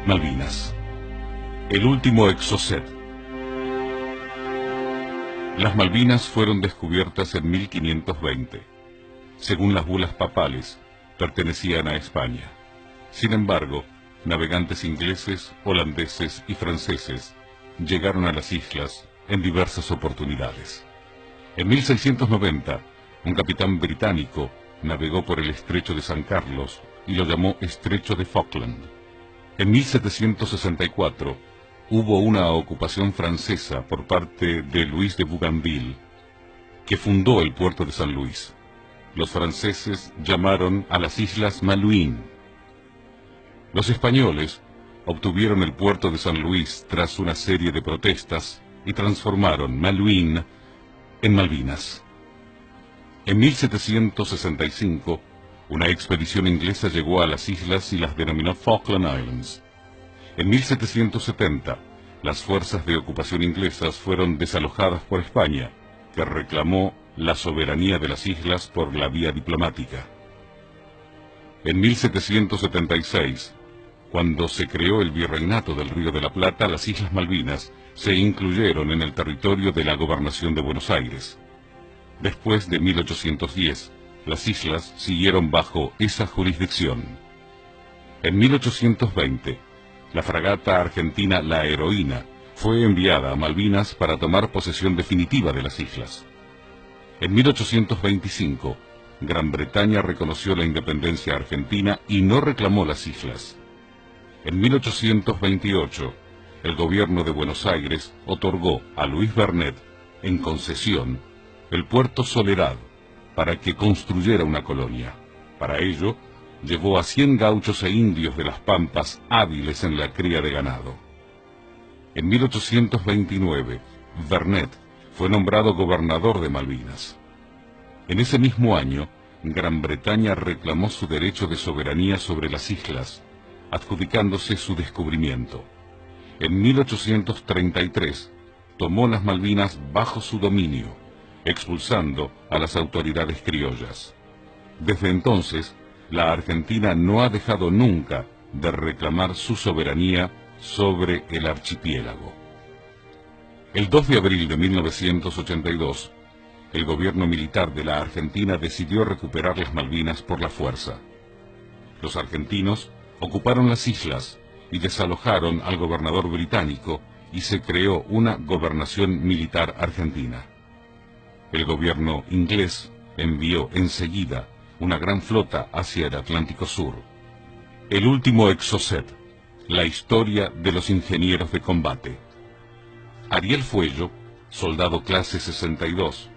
Malvinas. El último Exocet. Las Malvinas fueron descubiertas en 1520. Según las bulas papales, pertenecían a España. Sin embargo, navegantes ingleses, holandeses y franceses llegaron a las islas en diversas oportunidades. En 1690, un capitán británico navegó por el estrecho de San Carlos y lo llamó Estrecho de Falkland. En 1764 hubo una ocupación francesa por parte de Luis de Bougainville, que fundó el puerto de San Luis. Los franceses llamaron a las islas Malouines. Los españoles obtuvieron el puerto de San Luis tras una serie de protestas y transformaron Malouines en Malvinas. En 1765, una expedición inglesa llegó a las islas y las denominó Falkland Islands. En 1770, las fuerzas de ocupación inglesas fueron desalojadas por España, que reclamó la soberanía de las islas por la vía diplomática. En 1776, cuando se creó el Virreinato del Río de la Plata, las Islas Malvinas se incluyeron en el territorio de la Gobernación de Buenos Aires. Después de 1810, las islas siguieron bajo esa jurisdicción. En 1820, la fragata argentina La Heroína fue enviada a Malvinas para tomar posesión definitiva de las islas. En 1825, Gran Bretaña reconoció la independencia argentina y no reclamó las islas. En 1828, el gobierno de Buenos Aires otorgó a Luis Bernet, en concesión, el puerto Soledad, para que construyera una colonia. Para ello, llevó a 100 gauchos e indios de las Pampas hábiles en la cría de ganado. En 1829, Bernet fue nombrado gobernador de Malvinas. En ese mismo año, Gran Bretaña reclamó su derecho de soberanía sobre las islas, adjudicándose su descubrimiento. En 1833, tomó las Malvinas bajo su dominio, expulsando a las autoridades criollas. Desde entonces, la Argentina no ha dejado nunca de reclamar su soberanía sobre el archipiélago. El 2 de abril de 1982, el gobierno militar de la Argentina decidió recuperar las Malvinas por la fuerza. Los argentinos ocuparon las islas y desalojaron al gobernador británico y se creó una gobernación militar argentina. El gobierno inglés envió enseguida una gran flota hacia el Atlántico Sur. El último Exocet, la historia de los ingenieros de combate. Ariel Fuello, soldado clase 62,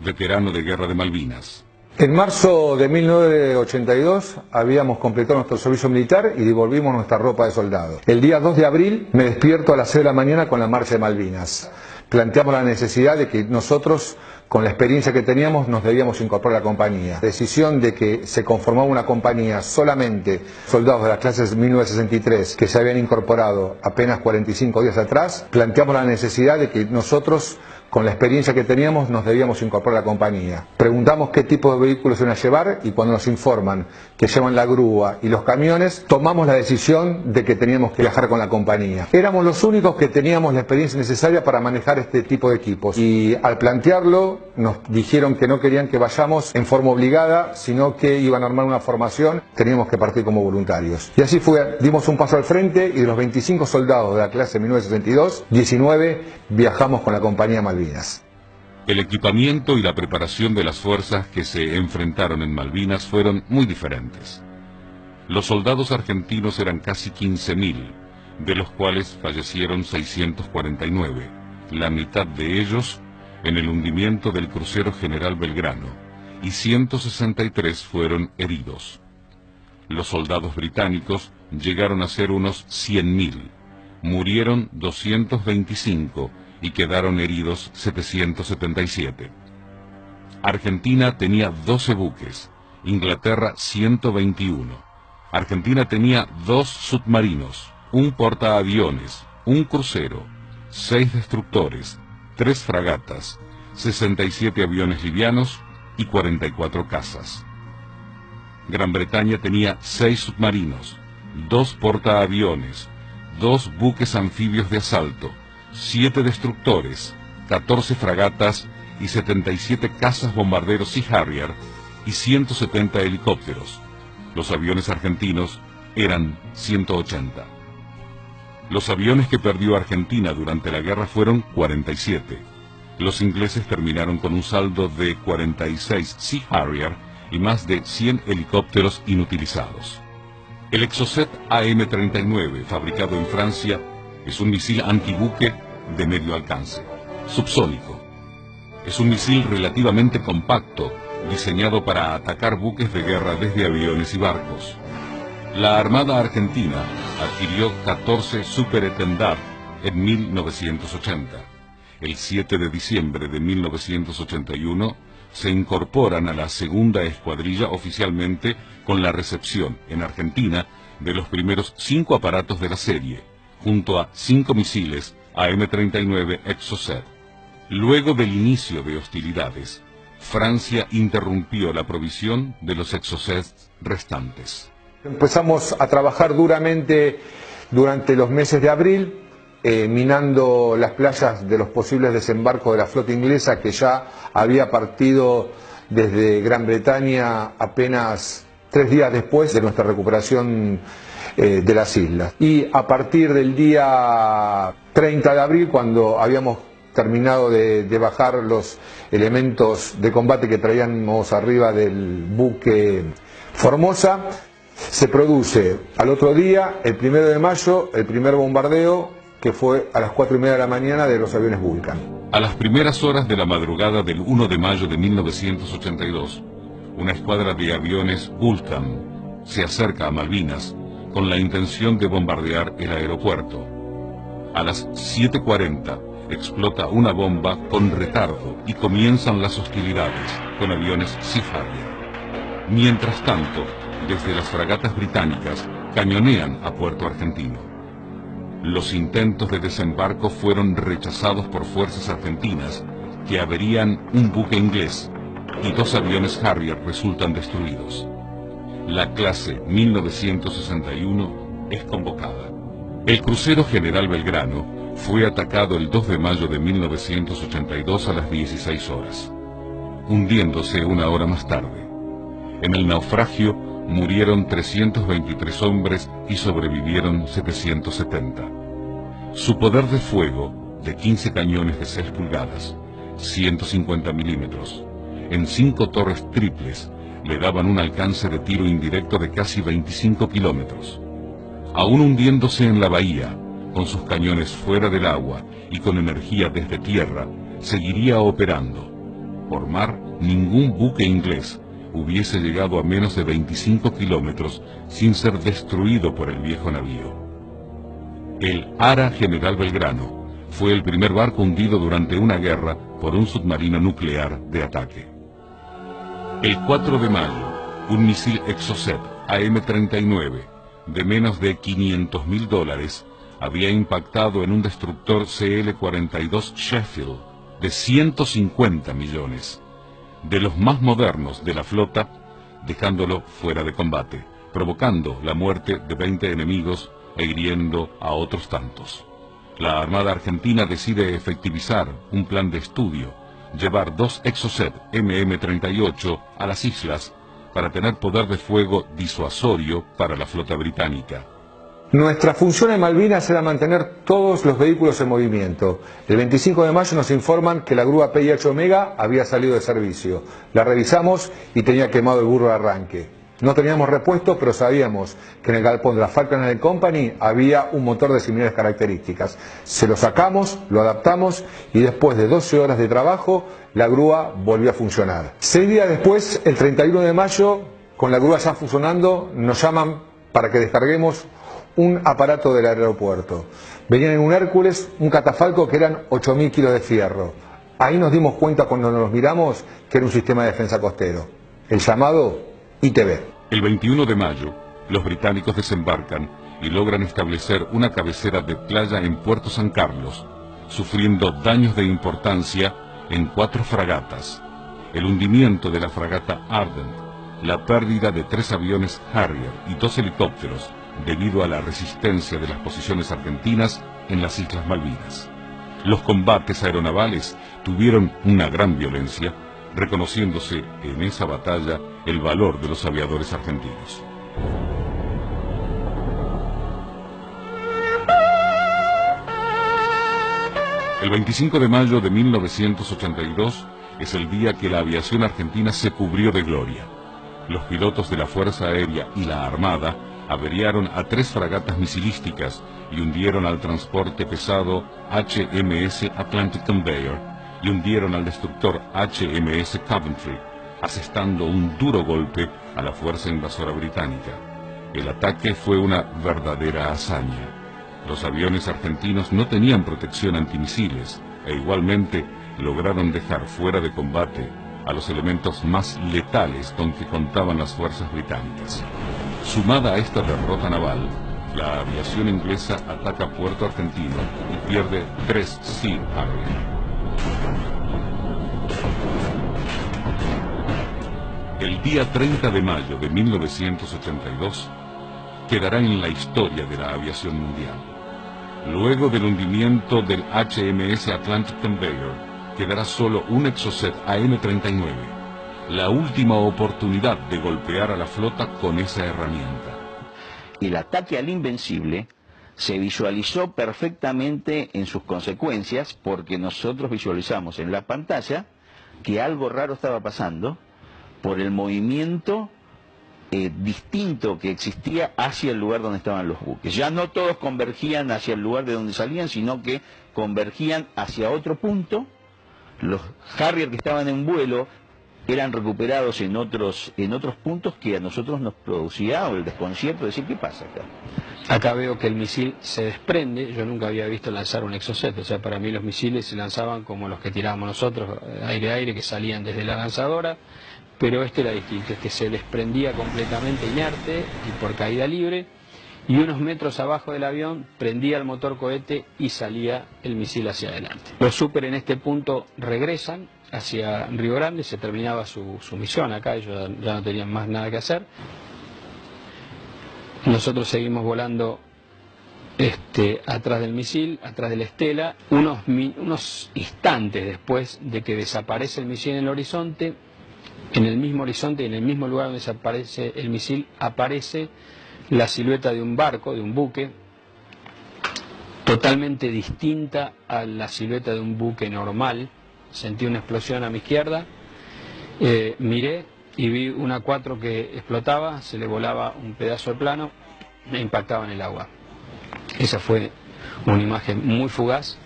veterano de Guerra de Malvinas. En marzo de 1982 habíamos completado nuestro servicio militar y devolvimos nuestra ropa de soldado. El día 2 de abril me despierto a las 6 de la mañana con la marcha de Malvinas. Planteamos la necesidad de que nosotros, con la experiencia que teníamos, nos debíamos incorporar a la compañía. Decisión de que se conformaba una compañía solamente soldados de las clases 1963 que se habían incorporado apenas 45 días atrás. Planteamos la necesidad de que nosotros, con la experiencia que teníamos, nos debíamos incorporar a la compañía. Preguntamos qué tipo de vehículos iban a llevar y cuando nos informan que llevan la grúa y los camiones, tomamos la decisión de que teníamos que viajar con la compañía. Éramos los únicos que teníamos la experiencia necesaria para manejar este tipo de equipos y al plantearlo nos dijeron que no querían que vayamos en forma obligada, sino que iban a armar una formación, teníamos que partir como voluntarios. Y así fue, dimos un paso al frente y de los 25 soldados de la clase 1962, 19 viajamos con la compañía Malvinas. El equipamiento y la preparación de las fuerzas que se enfrentaron en Malvinas fueron muy diferentes. Los soldados argentinos eran casi 15.000, de los cuales fallecieron 649, la mitad de ellos en el hundimiento del crucero General Belgrano, y 163 fueron heridos. Los soldados británicos llegaron a ser unos 100.000, murieron 225 y quedaron heridos 777. Argentina tenía 12 buques, Inglaterra 121. Argentina tenía 2 submarinos, un portaaviones, un crucero, 6 destructores, 3 fragatas, 67 aviones livianos y 44 cazas. Gran Bretaña tenía 6 submarinos, 2 portaaviones, 2 buques anfibios de asalto, 7 destructores, 14 fragatas y 77 cazas bombarderos Sea Harrier y 170 helicópteros. Los aviones argentinos eran 180. Los aviones que perdió Argentina durante la guerra fueron 47. Los ingleses terminaron con un saldo de 46 Sea Harrier y más de 100 helicópteros inutilizados. El Exocet AM-39, fabricado en Francia, es un misil antibuque de medio alcance, subsónico. Es un misil relativamente compacto, diseñado para atacar buques de guerra desde aviones y barcos. La Armada Argentina adquirió 14 Super Étendard en 1980. El 7 de diciembre de 1981 se incorporan a la segunda escuadrilla oficialmente con la recepción en Argentina de los primeros 5 aparatos de la serie, junto a 5 misiles AM-39 Exocet. Luego del inicio de hostilidades, Francia interrumpió la provisión de los Exocets restantes. Empezamos a trabajar duramente durante los meses de abril, minando las playas de los posibles desembarcos de la flota inglesa que ya había partido desde Gran Bretaña apenas 3 días después de nuestra recuperación de las islas. Y a partir del día 30 de abril, cuando habíamos terminado de bajar los elementos de combate que traíamos arriba del buque Formosa, se produce al otro día, el 1 de mayo, el primer bombardeo, que fue a las 4:30 de la mañana de los aviones Vulcan. A las primeras horas de la madrugada del 1 de mayo de 1982, una escuadra de aviones Vulcan se acerca a Malvinas con la intención de bombardear el aeropuerto. A las 7:40 explota una bomba con retardo y comienzan las hostilidades con aviones Sea Harrier. Mientras tanto, desde las fragatas británicas cañonean a Puerto Argentino. Los intentos de desembarco fueron rechazados por fuerzas argentinas que averían un buque inglés y 2 aviones Harrier resultan destruidos. La clase 1961 es convocada. El crucero General Belgrano fue atacado el 2 de mayo de 1982 a las 16 horas, hundiéndose 1 hora más tarde. En el naufragio murieron 323 hombres y sobrevivieron 770. Su poder de fuego, de 15 cañones de 6 pulgadas, 150 milímetros, en 5 torres triples, le daban un alcance de tiro indirecto de casi 25 kilómetros. Aún hundiéndose en la bahía, con sus cañones fuera del agua y con energía desde tierra, seguiría operando. Por mar, ningún buque inglés hubiese llegado a menos de 25 kilómetros sin ser destruido por el viejo navío. El Ara General Belgrano fue el primer barco hundido durante una guerra por un submarino nuclear de ataque. El 4 de mayo, un misil Exocet AM-39 de menos de $500.000 había impactado en un destructor CL-42 Sheffield de 150 millones. De los más modernos de la flota, dejándolo fuera de combate, provocando la muerte de 20 enemigos e hiriendo a otros tantos. La Armada Argentina decide efectivizar un plan de estudio, llevar 2 Exocet MM-38 a las islas para tener poder de fuego disuasorio para la flota británica. Nuestra función en Malvinas era mantener todos los vehículos en movimiento. El 25 de mayo nos informan que la grúa PIH Omega había salido de servicio. La revisamos y tenía quemado el burro de arranque. No teníamos repuesto, pero sabíamos que en el galpón de la Falkland Company había un motor de similares características. Se lo sacamos, lo adaptamos y después de 12 horas de trabajo, la grúa volvió a funcionar. 6 días después, el 31 de mayo, con la grúa ya funcionando, nos llaman para que descarguemos un aparato del aeropuerto. Venían en un Hércules, un catafalco que eran 8.000 kilos de fierro. Ahí nos dimos cuenta cuando nos miramos que era un sistema de defensa costero. El llamado ITB. El 21 de mayo, los británicos desembarcan y logran establecer una cabecera de playa en Puerto San Carlos, sufriendo daños de importancia en 4 fragatas, el hundimiento de la fragata Ardent, la pérdida de 3 aviones Harrier y 2 helicópteros, debido a la resistencia de las posiciones argentinas en las Islas Malvinas. Los combates aeronavales tuvieron una gran violencia, reconociéndose en esa batalla el valor de los aviadores argentinos. El 25 de mayo de 1982 es el día que la aviación argentina se cubrió de gloria. Los pilotos de la Fuerza Aérea y la Armada averiaron a 3 fragatas misilísticas y hundieron al transporte pesado HMS Atlantic Conveyor y hundieron al destructor HMS Coventry, asestando un duro golpe a la fuerza invasora británica. El ataque fue una verdadera hazaña. Los aviones argentinos no tenían protección antimisiles e igualmente lograron dejar fuera de combate a los elementos más letales con que contaban las fuerzas británicas. Sumada a esta derrota naval, la aviación inglesa ataca Puerto Argentino y pierde 3 Sea Harrier. El día 30 de mayo de 1982 quedará en la historia de la aviación mundial. Luego del hundimiento del HMS Atlantic Conveyor, quedará solo un Exocet AM-39, la última oportunidad de golpear a la flota con esa herramienta. El ataque al Invencible se visualizó perfectamente en sus consecuencias, porque nosotros visualizamos en la pantalla que algo raro estaba pasando por el movimiento distinto que existía hacia el lugar donde estaban los buques. Ya no todos convergían hacia el lugar de donde salían, sino que convergían hacia otro punto. Los Harrier que estaban en vuelo eran recuperados en otros puntos que a nosotros nos producía el desconcierto de decir, ¿qué pasa acá? Acá veo que el misil se desprende. Yo nunca había visto lanzar un Exocet, o sea, para mí los misiles se lanzaban como los que tirábamos nosotros, aire-aire, que salían desde la lanzadora, pero este era distinto, este se desprendía completamente inerte y por caída libre, y unos metros abajo del avión prendía el motor cohete y salía el misil hacia adelante. Los Super en este punto regresan hacia Río Grande, se terminaba su misión acá, ellos ya no tenían más nada que hacer. Nosotros seguimos volando atrás del misil, atrás de la estela. Unos instantes después de que desaparece el misil en el horizonte, en el mismo horizonte y en el mismo lugar donde desaparece el misil, aparece la silueta de un barco, de un buque, totalmente distinta a la silueta de un buque normal. Sentí una explosión a mi izquierda, miré y vi una 4 que explotaba, se le volaba un pedazo de plano e impactaba en el agua. Esa fue una imagen muy fugaz.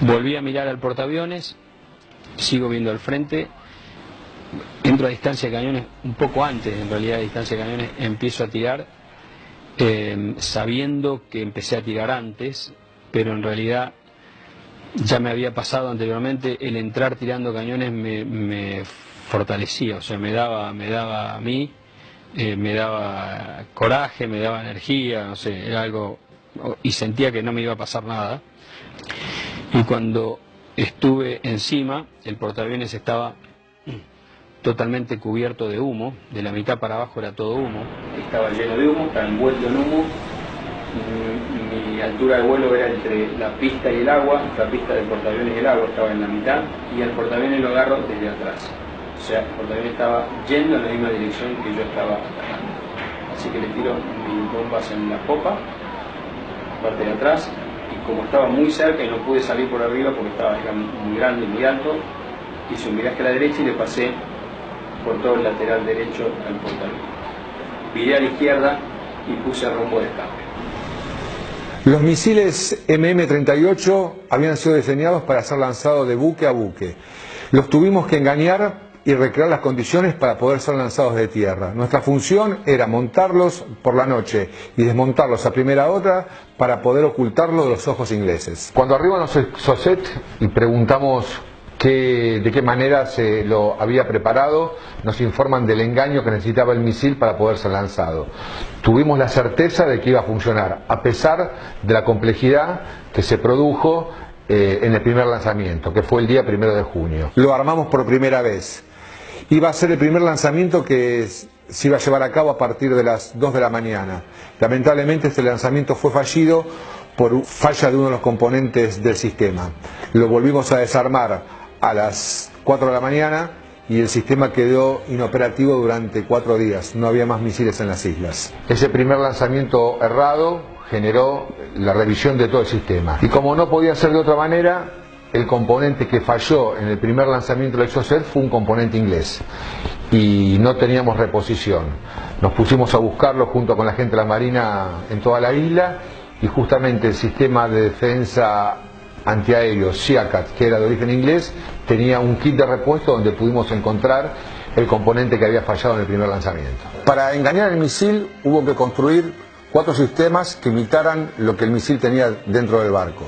Volví a mirar al portaaviones, sigo viendo al frente, entro a distancia de cañones, un poco antes en realidad de distancia de cañones, empiezo a tirar, sabiendo que empecé a tirar antes, pero en realidad ya me había pasado anteriormente. El entrar tirando cañones me fortalecía, o sea, me daba a mí, me daba coraje, me daba energía, no sé, era algo, y sentía que no me iba a pasar nada. Y cuando estuve encima, el portaaviones estaba totalmente cubierto de humo, de la mitad para abajo era todo humo, estaba lleno de humo, estaba envuelto en humo. Mi altura de vuelo era entre la pista y el agua, la pista del portaaviones y el agua estaba en la mitad, y al portaaviones lo agarro desde atrás. O sea, el portaaviones estaba yendo en la misma dirección que yo estaba atacando. Así que le tiro mis bombas en la popa, parte de atrás, y como estaba muy cerca y no pude salir por arriba porque era muy grande y muy alto, hice un viraje a la derecha y le pasé por todo el lateral derecho al portaaviones. Viré a la izquierda y puse rumbo de escape. Los misiles MM-38 habían sido diseñados para ser lanzados de buque a buque. Los tuvimos que engañar y recrear las condiciones para poder ser lanzados de tierra. Nuestra función era montarlos por la noche y desmontarlos a primera hora para poder ocultarlos de los ojos ingleses. Cuando arriban los Exocet y preguntamos de qué manera se lo había preparado, nos informan del engaño que necesitaba el misil para poder ser lanzado. Tuvimos la certeza de que iba a funcionar, a pesar de la complejidad que se produjo en el primer lanzamiento, que fue el día 1 de junio. Lo armamos por primera vez Iba a ser el primer lanzamiento que se iba a llevar a cabo a partir de las 2 de la mañana. Lamentablemente este lanzamiento fue fallido por falla de uno de los componentes del sistema. Lo volvimos a desarmar a las 4 de la mañana y el sistema quedó inoperativo durante 4 días. No había más misiles en las islas. Ese primer lanzamiento errado generó la revisión de todo el sistema. Y como no podía ser de otra manera, el componente que falló en el primer lanzamiento del Exocet fue un componente inglés y no teníamos reposición. Nos pusimos a buscarlo junto con la gente de la Marina en toda la isla y justamente el sistema de defensa antiaéreo SEACAT, que era de origen inglés, tenía un kit de repuesto donde pudimos encontrar el componente que había fallado en el primer lanzamiento. Para engañar el misil hubo que construir 4 sistemas que imitaran lo que el misil tenía dentro del barco.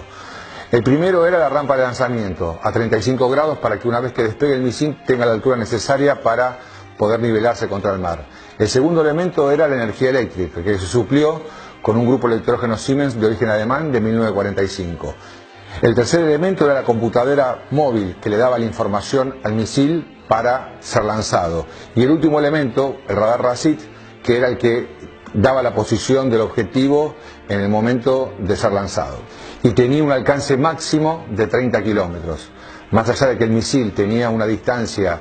El primero era la rampa de lanzamiento a 35 grados para que una vez que despegue el misil tenga la altura necesaria para poder nivelarse contra el mar. El segundo elemento era la energía eléctrica, que se suplió con un grupo electrógeno Siemens de origen alemán de 1945. El tercer elemento era la computadora móvil que le daba la información al misil para ser lanzado. Y el último elemento, el radar RASIT, que era el que daba la posición del objetivo en el momento de ser lanzado. Y tenía un alcance máximo de 30 kilómetros. Más allá de que el misil tenía una distancia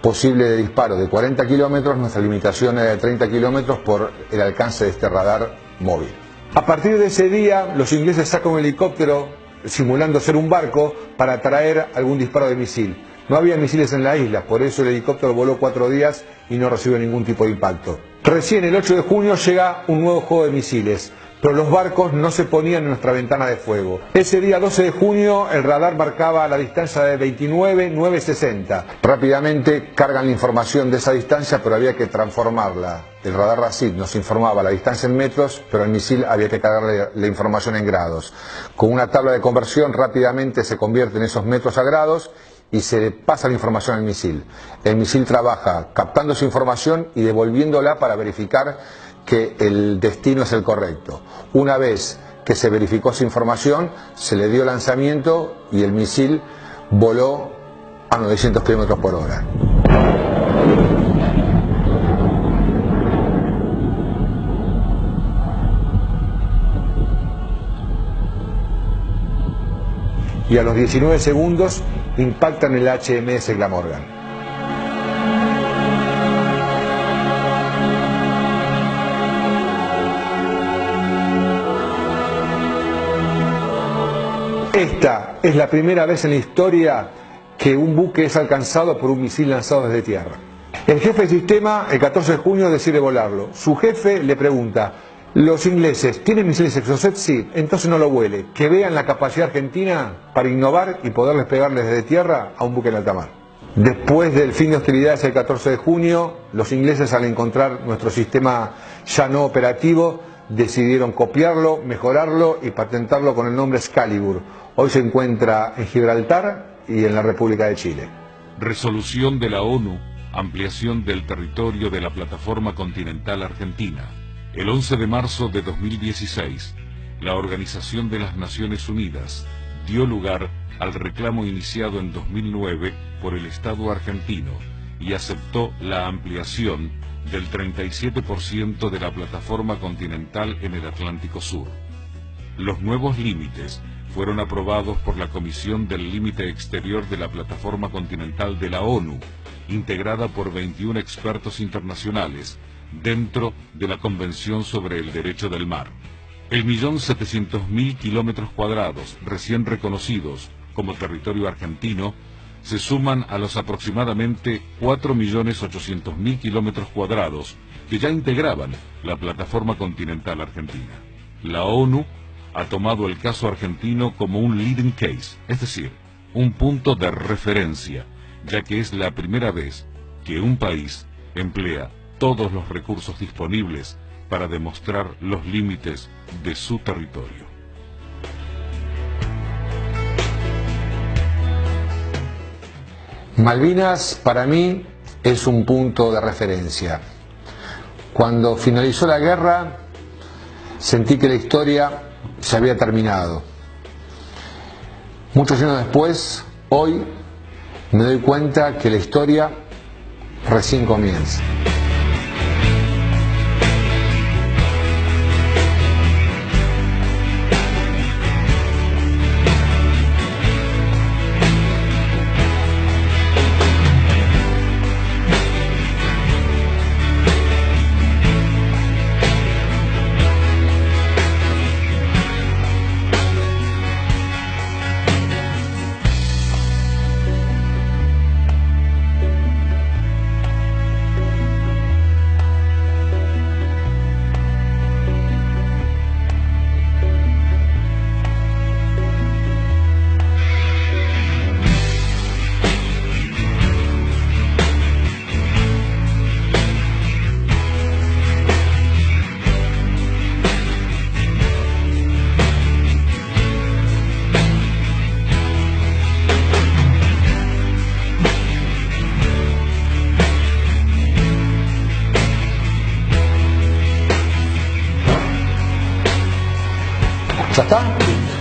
posible de disparo de 40 kilómetros, nuestra limitación era de 30 kilómetros por el alcance de este radar móvil. A partir de ese día, los ingleses sacan un helicóptero simulando ser un barco para traer algún disparo de misil. No había misiles en la isla, por eso el helicóptero voló 4 días y no recibió ningún tipo de impacto. Recién el 8 de junio llega un nuevo juego de misiles, pero los barcos no se ponían en nuestra ventana de fuego. Ese día 12 de junio el radar marcaba la distancia de 29,960. Rápidamente cargan la información de esa distancia, pero había que transformarla. El radar RASIT nos informaba la distancia en metros, pero al misil había que cargarle la información en grados. Con una tabla de conversión rápidamente se convierten esos metros a grados y se le pasa la información al misil. El misil trabaja captando esa información y devolviéndola para verificar que el destino es el correcto. Una vez que se verificó esa información, se le dio lanzamiento y el misil voló a 900 km por hora. Y a los 19 segundos impactan el HMS Glamorgan. Esta es la primera vez en la historia que un buque es alcanzado por un misil lanzado desde tierra. El jefe de sistema, el 14 de junio, decide volarlo. Su jefe le pregunta: ¿los ingleses tienen misiles Exocet? Sí, entonces no lo vuele. Que vean la capacidad argentina para innovar y poder despegarles desde tierra a un buque en alta mar. Después del fin de hostilidades el 14 de junio, los ingleses, al encontrar nuestro sistema ya no operativo, decidieron copiarlo, mejorarlo y patentarlo con el nombre Excalibur. Hoy se encuentra en Gibraltar y en la República de Chile. Resolución de la ONU, ampliación del territorio de la plataforma continental argentina. El 11 de marzo de 2016, la Organización de las Naciones Unidas dio lugar al reclamo iniciado en 2009 por el Estado argentino y aceptó la ampliación del 37% de la plataforma continental en el Atlántico Sur. Los nuevos límites fueron aprobados por la Comisión del Límite Exterior de la Plataforma Continental de la ONU, integrada por 21 expertos internacionales, dentro de la Convención sobre el Derecho del Mar. El 1.700.000 kilómetros cuadrados recién reconocidos como territorio argentino se suman a los aproximadamente 4.800.000 kilómetros cuadrados que ya integraban la plataforma continental argentina. La ONU ha tomado el caso argentino como un leading case, es decir, un punto de referencia, ya que es la primera vez que un país emplea todos los recursos disponibles para demostrar los límites de su territorio. Malvinas para mí es un punto de referencia. Cuando finalizó la guerra sentí que la historia se había terminado. Muchos años después, hoy, me doy cuenta que la historia recién comienza. ¿Ya está?